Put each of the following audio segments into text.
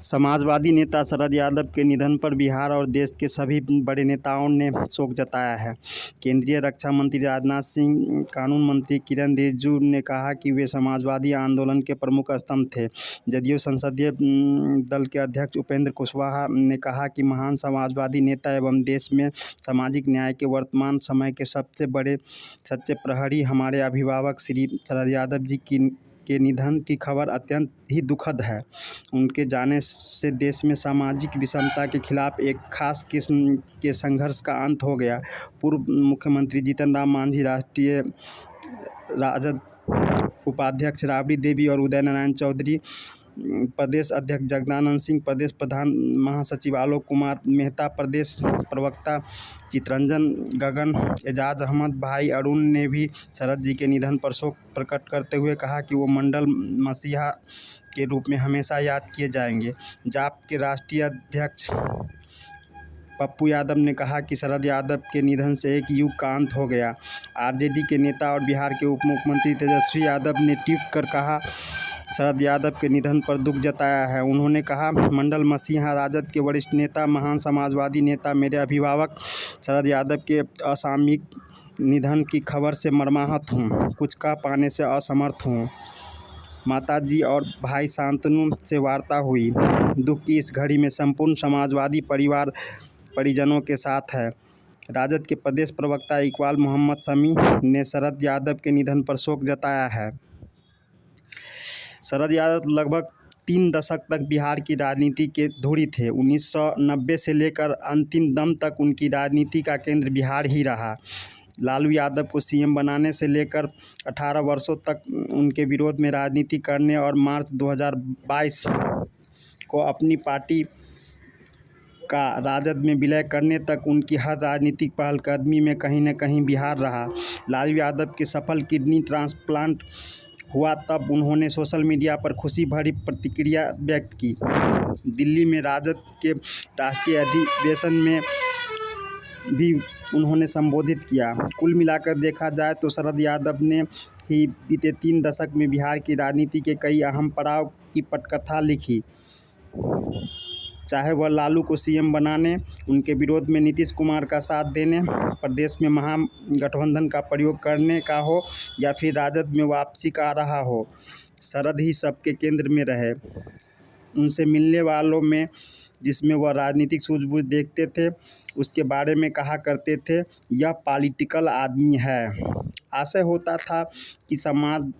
समाजवादी नेता शरद यादव के निधन पर बिहार और देश के सभी बड़े नेताओं ने शोक जताया है। केंद्रीय रक्षा मंत्री राजनाथ सिंह, कानून मंत्री किरण रिजिजू ने कहा कि वे समाजवादी आंदोलन के प्रमुख स्तंभ थे। जदयू संसदीय दल के अध्यक्ष उपेंद्र कुशवाहा ने कहा कि महान समाजवादी नेता एवं देश में सामाजिक न्याय के वर्तमान समय के सबसे बड़े सच्चे प्रहरी हमारे अभिभावक श्री शरद यादव जी के निधन की खबर अत्यंत ही दुखद है। उनके जाने से देश में सामाजिक विषमता के खिलाफ एक खास किस्म के संघर्ष का अंत हो गया। पूर्व मुख्यमंत्री जीतन राम मांझी, राष्ट्रीय राजद उपाध्यक्ष राबड़ी देवी और उदय नारायण चौधरी, प्रदेश अध्यक्ष जगदानंद सिंह, प्रदेश प्रधान महासचिव आलोक कुमार मेहता, प्रदेश प्रवक्ता चितरंजन गगन, एजाज अहमद, भाई अरुण ने भी शरद जी के निधन पर शोक प्रकट करते हुए कहा कि वो मंडल मसीहा के रूप में हमेशा याद किए जाएंगे। जाप के राष्ट्रीय अध्यक्ष पप्पू यादव ने कहा कि शरद यादव के निधन से एक युग का अंत हो गया। आरजेडी के नेता और बिहार के उप मुख्यमंत्री तेजस्वी यादव ने ट्वीट कर कहा शरद यादव के निधन पर दुख जताया है। उन्होंने कहा, मंडल मसीहा, राजद के वरिष्ठ नेता, महान समाजवादी नेता, मेरे अभिभावक शरद यादव के असामयिक निधन की खबर से मर्माहत हूँ, कुछ कह पाने से असमर्थ हूँ। माताजी और भाई शांतनु से वार्ता हुई। दुख की इस घड़ी में संपूर्ण समाजवादी परिवार परिजनों के साथ है। राजद के प्रदेश प्रवक्ता इकबाल मोहम्मद शमी ने शरद यादव के निधन पर शोक जताया है। शरद यादव लगभग 3 दशक तक बिहार की राजनीति के धुरी थे। 1990 से लेकर अंतिम दम तक उनकी राजनीति का केंद्र बिहार ही रहा। लालू यादव को सीएम बनाने से लेकर 18 वर्षों तक उनके विरोध में राजनीति करने और मार्च 2022 को अपनी पार्टी का राजद में विलय करने तक उनकी हर राजनीतिक पहलकदमी में कहीं न कहीं बिहार रहा। लालू यादव के सफल किडनी ट्रांसप्लांट हुआ तब उन्होंने सोशल मीडिया पर खुशी भरी प्रतिक्रिया व्यक्त की। दिल्ली में राजद के राष्ट्रीय अधिवेशन में भी उन्होंने संबोधित किया। कुल मिलाकर देखा जाए तो शरद यादव ने ही बीते 3 दशक में बिहार की राजनीति के कई अहम पड़ाव की पटकथा लिखी। चाहे वह लालू को सीएम बनाने, उनके विरोध में नीतीश कुमार का साथ देने, प्रदेश में महागठबंधन का प्रयोग करने का हो या फिर राजद में वापसी का रहा हो, शरद ही सबके केंद्र में रहे। उनसे मिलने वालों में जिसमें वह राजनीतिक सूझबूझ देखते थे, उसके बारे में कहा करते थे, यह पॉलिटिकल आदमी है। आशय होता था कि समाज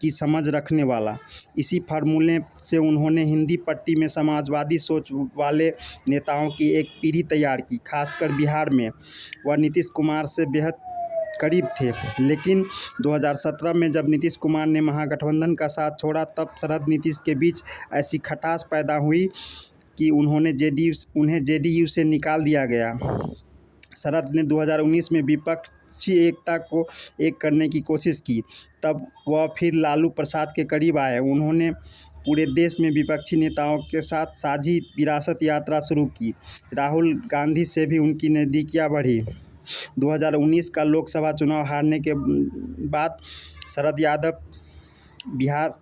की समझ रखने वाला। इसी फार्मूले से उन्होंने हिंदी पट्टी में समाजवादी सोच वाले नेताओं की एक पीढ़ी तैयार की। खासकर बिहार में वह नीतीश कुमार से बेहद करीब थे। लेकिन 2017 में जब नीतीश कुमार ने महागठबंधन का साथ छोड़ा, तब शरद नीतीश के बीच ऐसी खटास पैदा हुई कि उन्हें जेडीयू से निकाल दिया गया। शरद ने 2019 में विपक्षी एकता को एक करने की कोशिश की, तब वह फिर लालू प्रसाद के करीब आए। उन्होंने पूरे देश में विपक्षी नेताओं के साथ साझी विरासत यात्रा शुरू की। राहुल गांधी से भी उनकी नज़दीकियाँ बढ़ी। 2019 का लोकसभा चुनाव हारने के बाद शरद यादव बिहार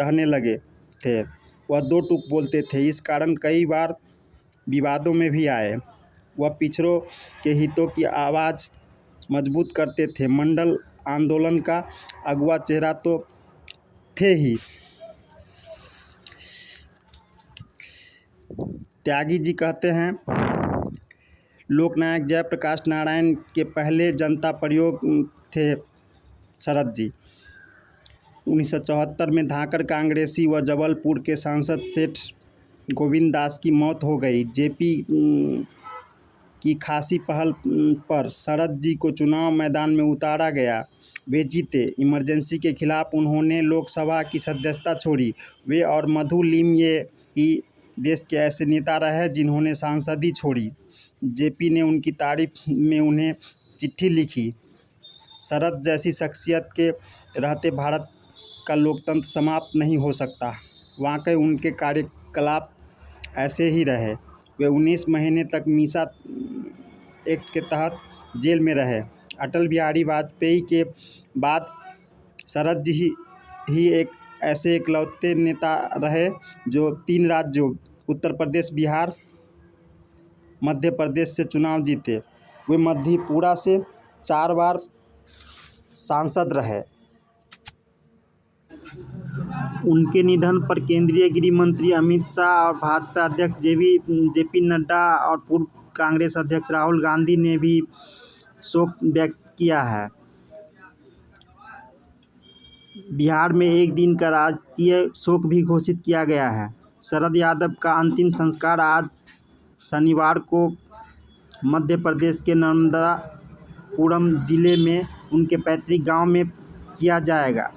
रहने लगे थे। वह 2 टूक बोलते थे, इस कारण कई बार विवादों में भी आए। वह पिछड़ों के हितों की आवाज़ मजबूत करते थे। मंडल आंदोलन का अगुआ चेहरा तो थे ही। त्यागी जी कहते हैं, लोकनायक जयप्रकाश नारायण के पहले जनता प्रयोग थे शरद जी। 1974 में धाकड़ कांग्रेसी व जबलपुर के सांसद सेठ गोविंद दास की मौत हो गई। जेपी की खासी पहल पर शरद जी को चुनाव मैदान में उतारा गया। वे जीते। इमरजेंसी के खिलाफ उन्होंने लोकसभा की सदस्यता छोड़ी। वे और मधु लिमये ही देश के ऐसे नेता रहे जिन्होंने सांसद ही छोड़ी। जेपी ने उनकी तारीफ में उन्हें चिट्ठी लिखी। शरद जैसी शख्सियत के रहते भारत का लोकतंत्र समाप्त नहीं हो सकता। वाकई उनके कार्यकलाप ऐसे ही रहे। वे 19 महीने तक मीसा एक्ट के तहत जेल में रहे। अटल बिहारी वाजपेयी के बाद शरद जी ही एक ऐसे इकलौते नेता रहे जो 3 राज्यों उत्तर प्रदेश, बिहार, मध्य प्रदेश से चुनाव जीते। वे मधेपुरा से 4 बार सांसद रहे। उनके निधन पर केंद्रीय गृह मंत्री अमित शाह और भाजपा अध्यक्ष जेपी नड्डा और पूर्व कांग्रेस अध्यक्ष राहुल गांधी ने भी शोक व्यक्त किया है। बिहार में एक दिन का राजकीय शोक भी घोषित किया गया है। शरद यादव का अंतिम संस्कार आज शनिवार को मध्य प्रदेश के नर्मदापुरम जिले में उनके पैतृक गांव में किया जाएगा।